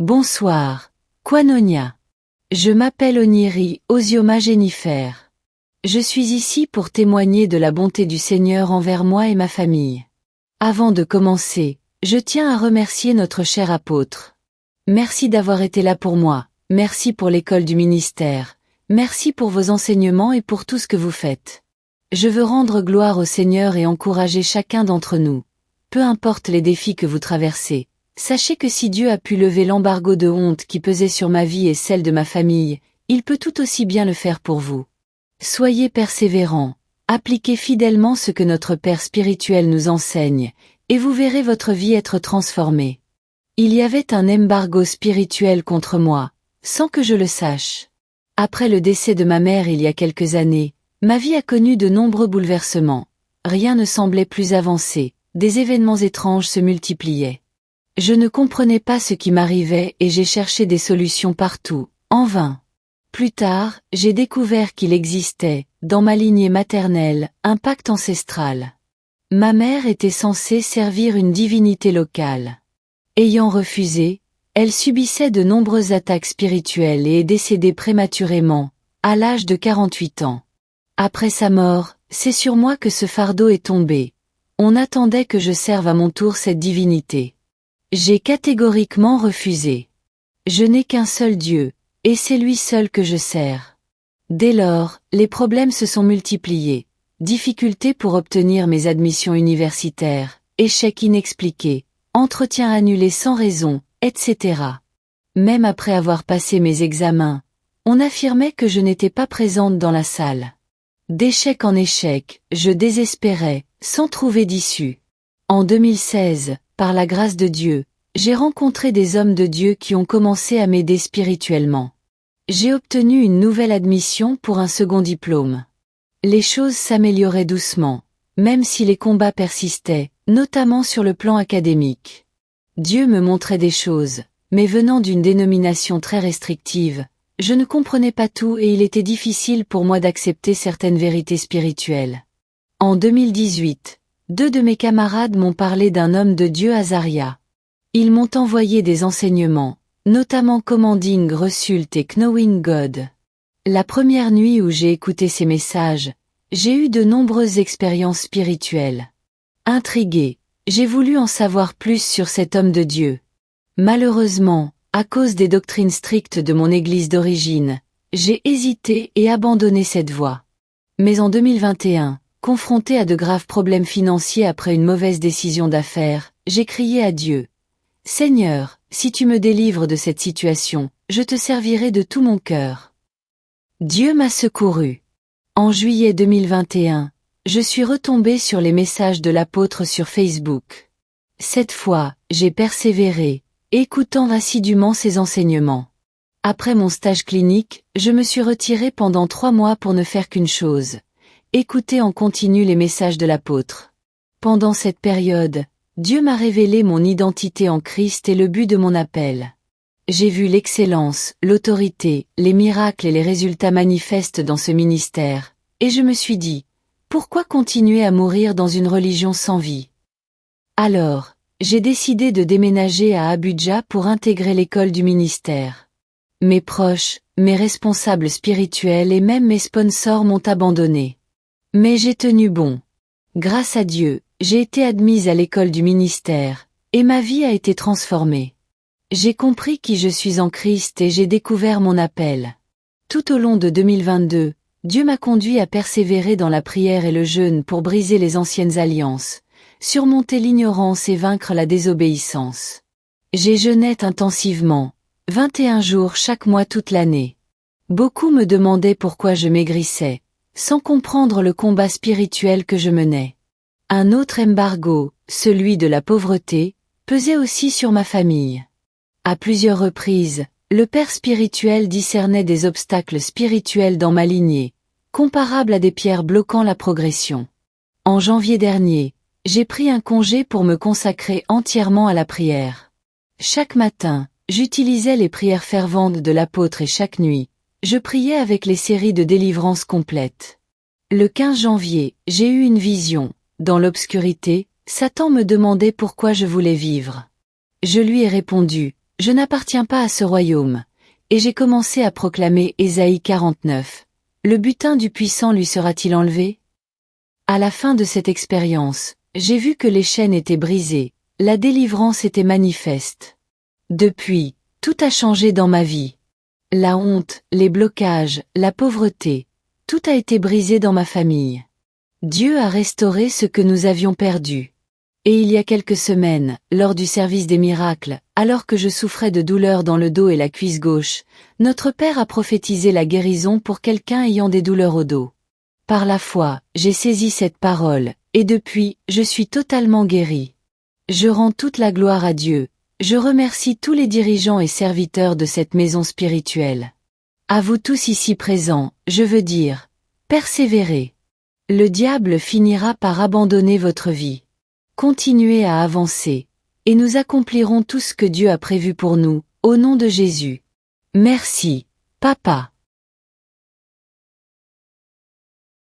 Bonsoir, Quanonia. Je m'appelle Onyiri Osioma Jennifer. Je suis ici pour témoigner de la bonté du Seigneur envers moi et ma famille. Avant de commencer, je tiens à remercier notre cher apôtre. Merci d'avoir été là pour moi, merci pour l'école du ministère, merci pour vos enseignements et pour tout ce que vous faites. Je veux rendre gloire au Seigneur et encourager chacun d'entre nous. Peu importe les défis que vous traversez, sachez que si Dieu a pu lever l'embargo de honte qui pesait sur ma vie et celle de ma famille, il peut tout aussi bien le faire pour vous. Soyez persévérants, appliquez fidèlement ce que notre Père spirituel nous enseigne, et vous verrez votre vie être transformée. Il y avait un embargo spirituel contre moi, sans que je le sache. Après le décès de ma mère il y a quelques années, ma vie a connu de nombreux bouleversements. Rien ne semblait plus avancé, des événements étranges se multipliaient. Je ne comprenais pas ce qui m'arrivait et j'ai cherché des solutions partout, en vain. Plus tard, j'ai découvert qu'il existait, dans ma lignée maternelle, un pacte ancestral. Ma mère était censée servir une divinité locale. Ayant refusé, elle subissait de nombreuses attaques spirituelles et est décédée prématurément, à l'âge de 48 ans. Après sa mort, c'est sur moi que ce fardeau est tombé. On attendait que je serve à mon tour cette divinité. J'ai catégoriquement refusé. Je n'ai qu'un seul Dieu, et c'est lui seul que je sers. Dès lors, les problèmes se sont multipliés. Difficultés pour obtenir mes admissions universitaires, échecs inexpliqués, entretiens annulés sans raison, etc. Même après avoir passé mes examens, on affirmait que je n'étais pas présente dans la salle. D'échec en échec, je désespérais, sans trouver d'issue. En 2016, par la grâce de Dieu, j'ai rencontré des hommes de Dieu qui ont commencé à m'aider spirituellement. J'ai obtenu une nouvelle admission pour un second diplôme. Les choses s'amélioraient doucement, même si les combats persistaient, notamment sur le plan académique. Dieu me montrait des choses, mais venant d'une dénomination très restrictive, je ne comprenais pas tout et il était difficile pour moi d'accepter certaines vérités spirituelles. En 2018, 2 de mes camarades m'ont parlé d'un homme de Dieu Azaria. Ils m'ont envoyé des enseignements, notamment Commanding Result et Knowing God. La première nuit où j'ai écouté ces messages, j'ai eu de nombreuses expériences spirituelles. Intrigué, j'ai voulu en savoir plus sur cet homme de Dieu. Malheureusement, à cause des doctrines strictes de mon église d'origine, j'ai hésité et abandonné cette voie. Mais en 2021, confronté à de graves problèmes financiers après une mauvaise décision d'affaires, j'ai crié à Dieu. Seigneur, si tu me délivres de cette situation, je te servirai de tout mon cœur. Dieu m'a secouru. En juillet 2021, je suis retombé sur les messages de l'apôtre sur Facebook. Cette fois, j'ai persévéré, écoutant assidûment ses enseignements. Après mon stage clinique, je me suis retiré pendant 3 mois pour ne faire qu'une chose. Écouter en continu les messages de l'apôtre. Pendant cette période, Dieu m'a révélé mon identité en Christ et le but de mon appel. J'ai vu l'excellence, l'autorité, les miracles et les résultats manifestes dans ce ministère, et je me suis dit, pourquoi continuer à mourir dans une religion sans vie? Alors, j'ai décidé de déménager à Abuja pour intégrer l'école du ministère. Mes proches, mes responsables spirituels et même mes sponsors m'ont abandonné. Mais j'ai tenu bon. Grâce à Dieu, j'ai été admise à l'école du ministère, et ma vie a été transformée. J'ai compris qui je suis en Christ et j'ai découvert mon appel. Tout au long de 2022, Dieu m'a conduit à persévérer dans la prière et le jeûne pour briser les anciennes alliances, surmonter l'ignorance et vaincre la désobéissance. J'ai jeûné intensivement, 21 jours chaque mois toute l'année. Beaucoup me demandaient pourquoi je maigrissais, sans comprendre le combat spirituel que je menais. Un autre embargo, celui de la pauvreté, pesait aussi sur ma famille. À plusieurs reprises, le père spirituel discernait des obstacles spirituels dans ma lignée, comparables à des pierres bloquant la progression. En janvier dernier, j'ai pris un congé pour me consacrer entièrement à la prière. Chaque matin, j'utilisais les prières ferventes de l'apôtre et chaque nuit, je priais avec les séries de délivrance complètes. Le 15 janvier, j'ai eu une vision. Dans l'obscurité, Satan me demandait pourquoi je voulais vivre. Je lui ai répondu, je n'appartiens pas à ce royaume. Et j'ai commencé à proclamer Ésaïe 49. Le butin du puissant lui sera-t-il enlevé? À la fin de cette expérience, j'ai vu que les chaînes étaient brisées, la délivrance était manifeste. Depuis, tout a changé dans ma vie. La honte, les blocages, la pauvreté, tout a été brisé dans ma famille. Dieu a restauré ce que nous avions perdu. Et il y a quelques semaines, lors du service des miracles, alors que je souffrais de douleurs dans le dos et la cuisse gauche, notre Père a prophétisé la guérison pour quelqu'un ayant des douleurs au dos. Par la foi, j'ai saisi cette parole, et depuis, je suis totalement guéri. Je rends toute la gloire à Dieu. Je remercie tous les dirigeants et serviteurs de cette maison spirituelle. À vous tous ici présents, je veux dire, persévérez. Le diable finira par abandonner votre vie. Continuez à avancer, et nous accomplirons tout ce que Dieu a prévu pour nous, au nom de Jésus. Merci, Papa.